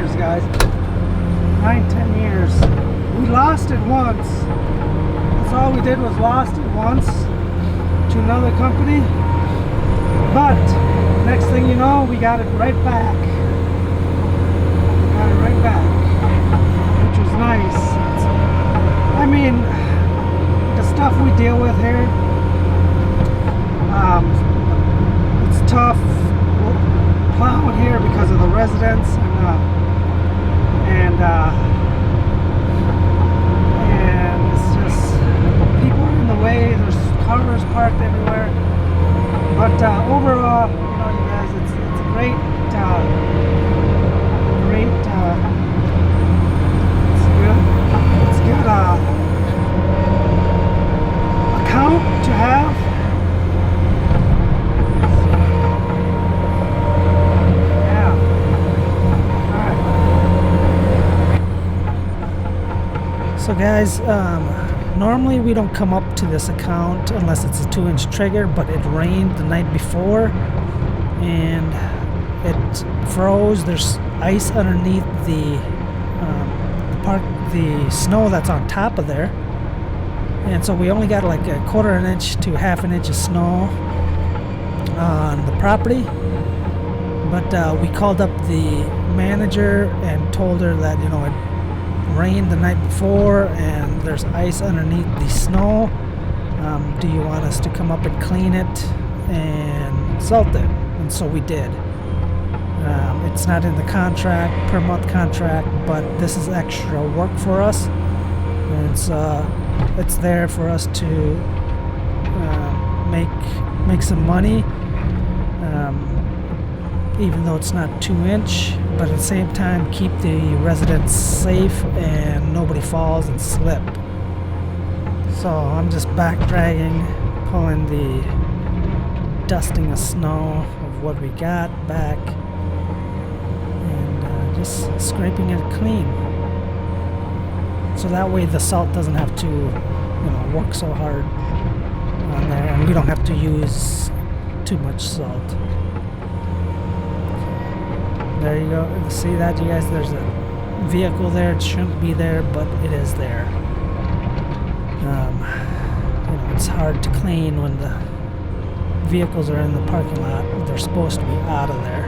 years, guys. 9-10 years. We lost it once. That's all we did was lost it once to another company. But next thing you know, we got it right back. Got it right back, which was nice. I mean, the stuff we deal with here, it's tough plowing here because of the residents and it's just people are in the way. There's cars parked everywhere. But overall, you know, you guys, it's a great, it's good account to have. Yeah. All right. So guys, normally we don't come up to this account unless it's a 2-inch trigger, but it rained the night before and it froze. There's ice underneath the snow that's on top of there, and so we only got like a 1/4 inch to 1/2 inch of snow on the property. But we called up the manager and told her that, you know, it rained the night before and there's ice underneath the snow. Do you want us to come up and clean it and salt it? And so we did. It's not in the contract, per month contract, but this is extra work for us. And it's there for us to make some money, even though it's not 2-inch, but at the same time keep the residents safe and nobody falls and slip. So I'm just back dragging, pulling the dusting of snow of what we got back, and just scraping it clean. So that way the salt doesn't have to, you know, work so hard on there, and we don't have to use too much salt. There you go. See that, you guys? There's a vehicle there. It shouldn't be there, but it is there. You know, it's hard to clean when the vehicles are in the parking lot. They're supposed to be out of there.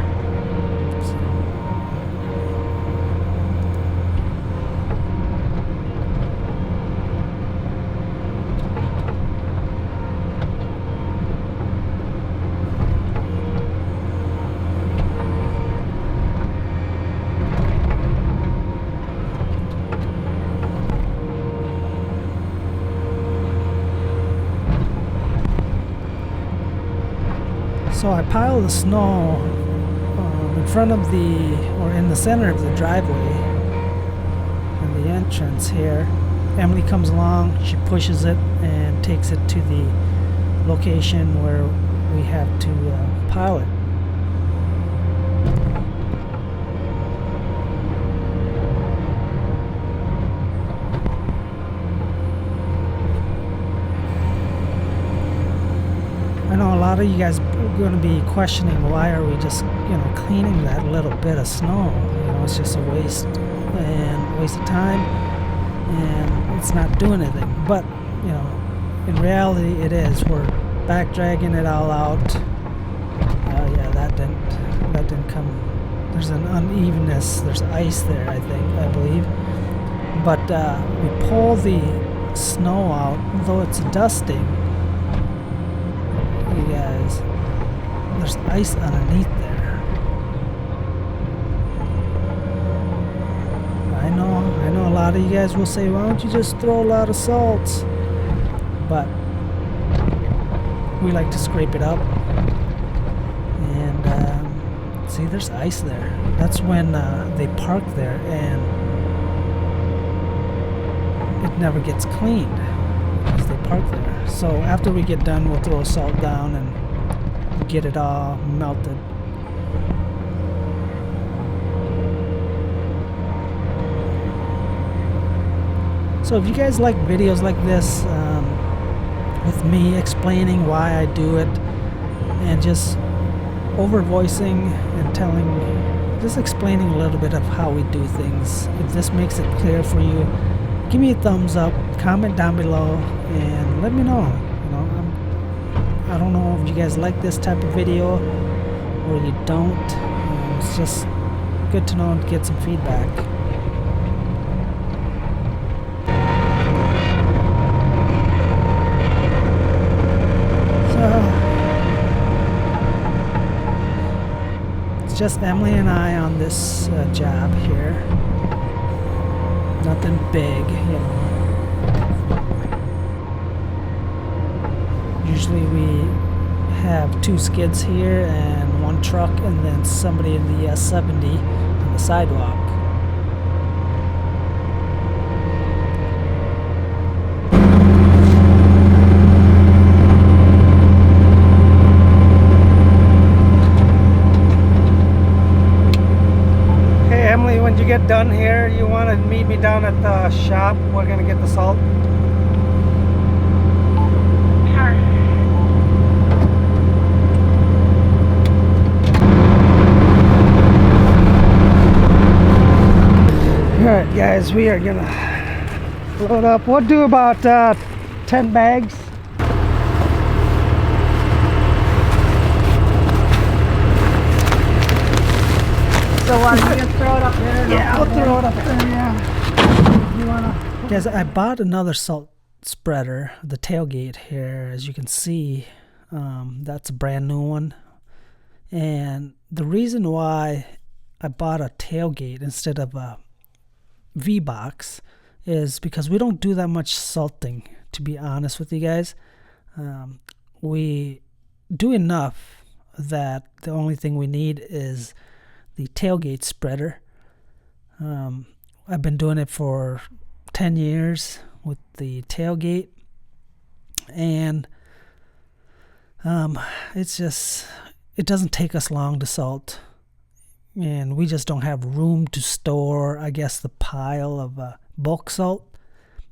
So I pile the snow in front of or in the center of the driveway and the entrance here. Emily comes along, she pushes it and takes it to the location where we have to pile it. I know a lot of you guys are going to be questioning, why are we just, you know, cleaning that little bit of snow? You know, it's just a waste of time, and it's not doing anything. But, you know, in reality it is. We're back dragging it all out. Yeah, that didn't come. There's an unevenness. There's ice there, I believe. But we pull the snow out, though it's dusting. You guys, there's ice underneath there. I know a lot of you guys will say, why don't you just throw a lot of salt? But we like to scrape it up, and see, there's ice there. That's when they park there and it never gets cleaned because they park there. So after we get done, we'll throw salt down and get it all melted. So if you guys like videos like this, with me explaining why I do it and just over voicing and telling just explaining a little bit of how we do things. If this makes it clear for you, give me a thumbs up, comment down below, and let me know. You know, I don't know if you guys like this type of video or you don't. It's just good to know and get some feedback. It's just Emily and I on this job here. Nothing big, you know. Usually we have 2 skids here and 1 truck, and then somebody in the S70 on the sidewalk. Emily, when you get done here, you want to meet me down at the shop? We're going to get the salt. Sure. Alright guys, we are going to load up. We'll do about 10 bags. So you just throw it up there? Yeah, I'll throw it up there, yeah. You wanna... Guys, I bought another salt spreader, the tailgate here, as you can see. That's a brand new one. And the reason why I bought a tailgate instead of a V-box is because we don't do that much salting, to be honest with you guys. We do enough that the only thing we need is the tailgate spreader. I've been doing it for 10 years with the tailgate, and it's just, it doesn't take us long to salt, and we just don't have room to store, I guess, the pile of bulk salt,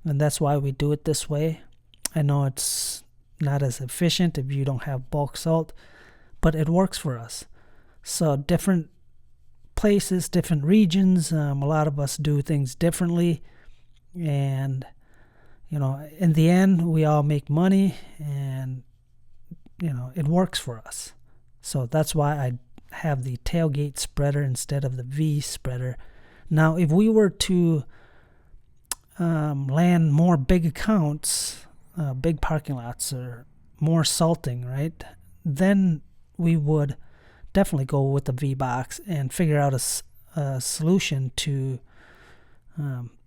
and that's why we do it this way. I know it's not as efficient if you don't have bulk salt, but it works for us. So different places, different regions, a lot of us do things differently, and you know, in the end we all make money, and you know, it works for us. So that's why I have the tailgate spreader instead of the V spreader. Now if we were to land more big accounts, big parking lots, or more salting, right, then we would definitely go with the V-box and figure out a solution to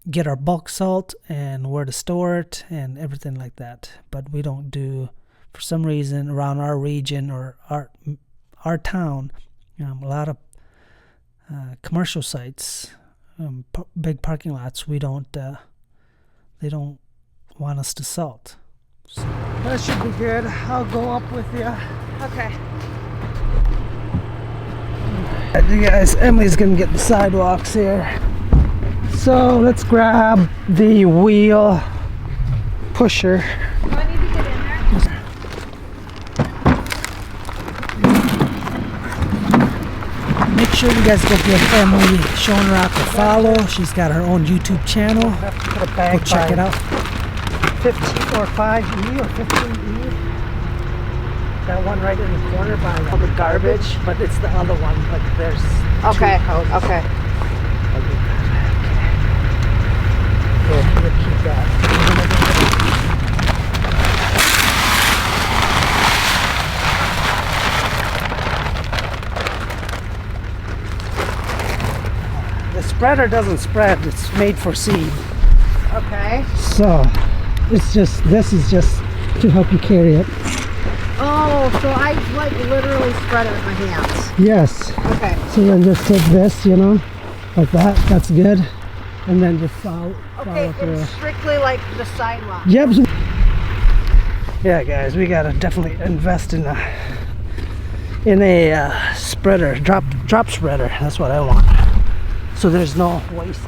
get our bulk salt and where to store it and everything like that. But we don't do, for some reason, around our region or our town, a lot of commercial sites, big parking lots, we don't they don't want us to salt. So that should be good. I'll go up with you. Okay. You guys, Emily's gonna get the sidewalks here. So let's grab the wheel pusher. Do I need to get in there? Make sure you guys go give Emily Showing Rock a follow. She's got her own YouTube channel. Go check it out. 15 or 5E or 15E. That one right in the corner by all the garbage, but it's the other one. Like there's Okay. 2 houses. Okay. We'll keep that. The spreader doesn't spread, it's made for seed. Okay. So it's just, this is just to help you carry it. Oh, so I like literally spread it with my hands. Yes. Okay. So then just take this, you know, like that. That's good. And then just follow Okay, through. it's strictly like the sidewalk. Yep. Yeah, guys, we gotta definitely invest in a spreader, drop spreader. That's what I want. So there's no waste.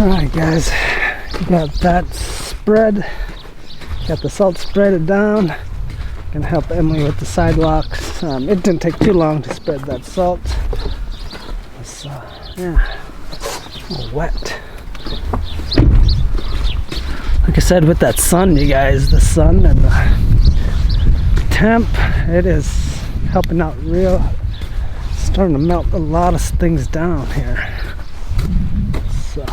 Alright guys, got that spread, got the salt spreaded down. Gonna help Emily with the sidewalks. It didn't take too long to spread that salt. It's yeah, a little wet. Like I said, with that sun, you guys, the sun and the temp, it is helping out real. Starting to melt a lot of things down here. So.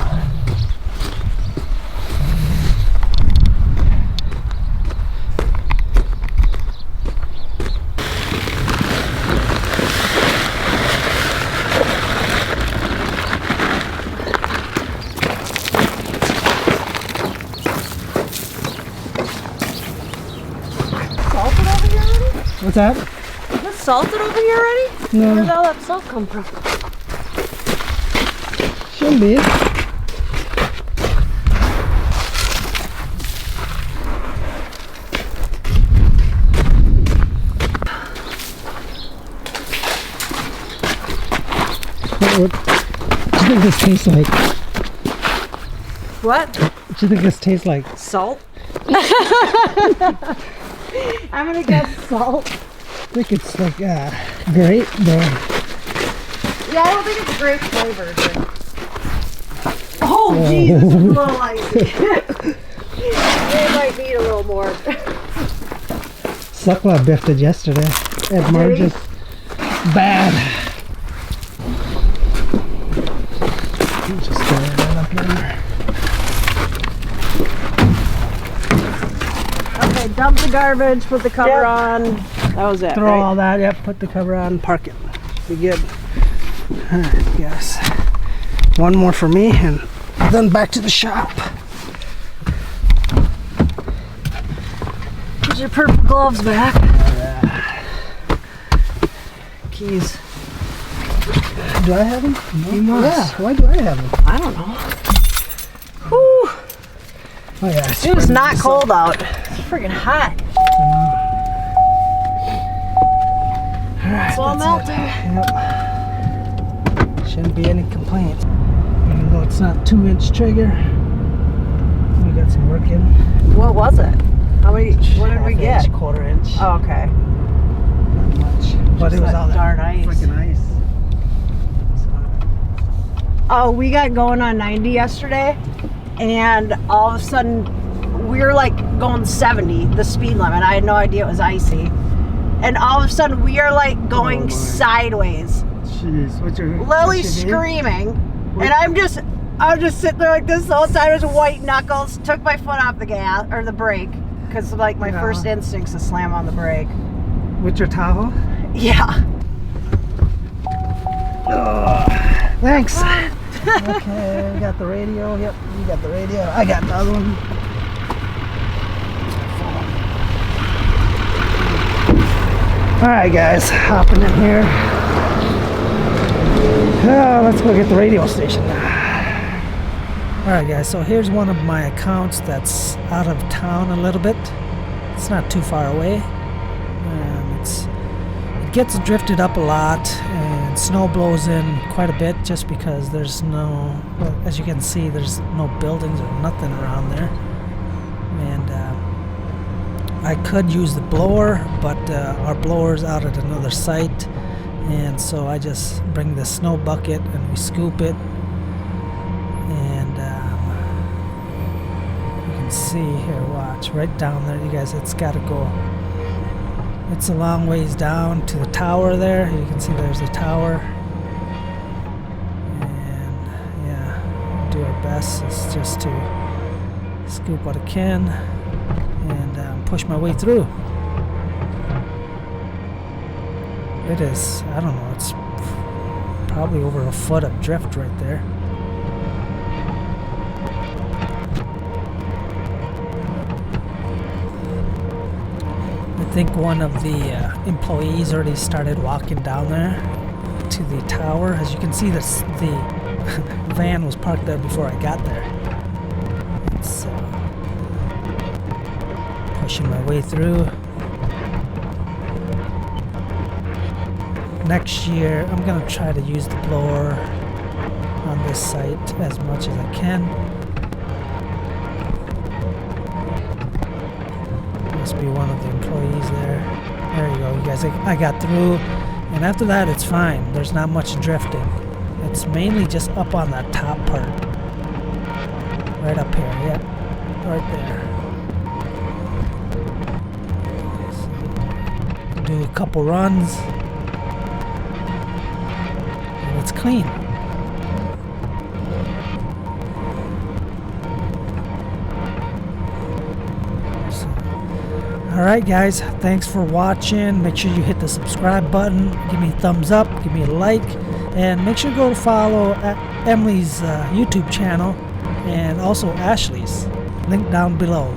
Salted over here already? What's that? Is it salted over here already? No. Where did all that salt come from? Shouldn't be. What do you think this tastes like? What? What do you think this tastes like? Salt? I'm gonna guess salt. I think it's like grape, though. Yeah, I don't think it's grape flavored. Oh, Jesus, it's a little icy. It might need a little more. Suckla biffed it yesterday at Marge's. Bad. Just throw that up here. Okay, dump the garbage, put the cover on. That was it. Throw right? all that, yep, put the cover on, park it. Be good. Alright, guys. One more for me, and then back to the shop. Put your purple gloves back. Keys. Do I have them? No. You must. Yeah, why do I have them? I don't know. Whew. Oh yeah. It was not cold out. It's freaking hot. Alright, It's all melting. Yep. Shouldn't be any complaints. Even though it's not 2-inch trigger, we got some work in. What was it? How many? What did we get? Half-inch, 1/4 inch. Oh, okay. Not much. But it was that all that darn ice. freaking ice. Oh, we got going on 90 yesterday, and all of a sudden we were like going 70, the speed limit. I had no idea it was icy. And all of a sudden we are like going sideways. Jeez, what's your Lily's screaming, and I'm just sitting there like this the whole time. It was white knuckles. Took my foot off the gas or the brake, because like my first instinct's to slam on the brake. With your Tahoe? Yeah. Oh, thanks. Okay, we got the radio. Yep, you got the radio. I got the other one. Alright guys, hopping in here. Let's go get the radio station. Alright guys, so here's one of my accounts that's out of town a little bit. It's not too far away. It gets drifted up a lot, and snow blows in quite a bit just because there's no, well, as you can see, there's no buildings or nothing around there. And I could use the blower, but our blower's out at another site, and so I just bring the snow bucket and we scoop it. And you can see here, watch, right down there, you guys, it's got to go. It's a long ways down to the tower there. You can see there's a tower. And yeah, do our best is just to scoop what I can and push my way through. It is, I don't know, it's probably over a foot of drift right there. I think one of the employees already started walking down there to the tower. As you can see, the van was parked there before I got there. It's pushing my way through. Next year, I'm gonna try to use the blower on this site as much as I can. Must be one of the employees there. There you go, you guys. I got through, and after that it's fine. There's not much drifting. It's mainly just up on that top part. Right up here, yeah. Right there. Do a couple runs. And it's clean. Alright guys, thanks for watching. Make sure you hit the subscribe button, give me a thumbs up, give me a like, and make sure to go follow Emily's YouTube channel and also Ashley's. Link down below.